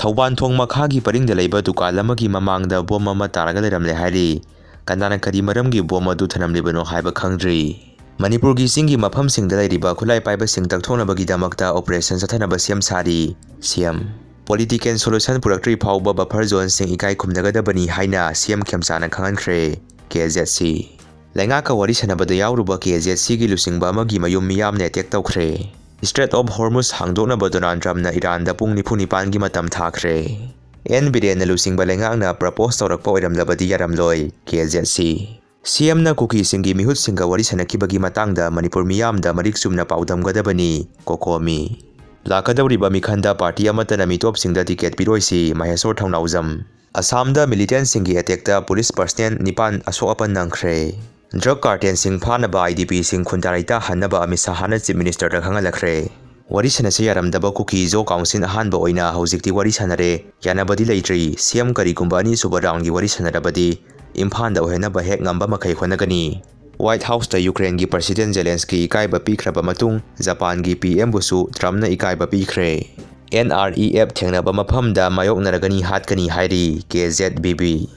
Thauban Thong Makhagi Paringda Leiba Dukal Amagi Mamangda Bom Ama Taraga Leirmle Hari Kandana Kadi Maramgi Bom Adu Thanamlibano Haiba Khangdri Manipur gi singi mafam singda lairiba khulai paiba sing takthonabagi damakta operation sathanaba siam sari siam political solution puraktri phauba buffer zone sing ikai khumnagadabani haina siam khemsana khangankhre KZC Leingakki Wari Sanaba Ywruba KZC gi Luchingba Amagi Yumda attack Twkhre Strait of Hormuz hangdoknaba Donald Trump na Iran da pung 9 gi matam thakre NBD na Luchingba Leingakna propose tawrakpa oiramlabadi yaramloi KZC CM na kuki singi mihut singa wari sanakibagi matangda Manipur miyamda marik sumna paudamgadabani kokomi lakadawriba mikhanda party amatana mitop singda ticket piroisi Mahesor Thaunauzam Assamda militant singi attackda police personnel nipan asoapan nangkhre drug cartel sing phanaba IDP sing khundaraita hanaba Amisa Hana Chief Minister da khangalakre wari sanase yaramdaba kuki zo council ahanba oina hojikti wari sanare yanabadi leitri CM karigumba ani suba round gi wari sanarabadi Imphanda ohenaba hek ngamba makai khonagani White House da Ukraine gi President Zelensky ikaiba pikhraba matung Japan gi PM busu Trump na ikaiba pikre NREF thengnaba maphamda mayoknaragani hatkani hairi KZBB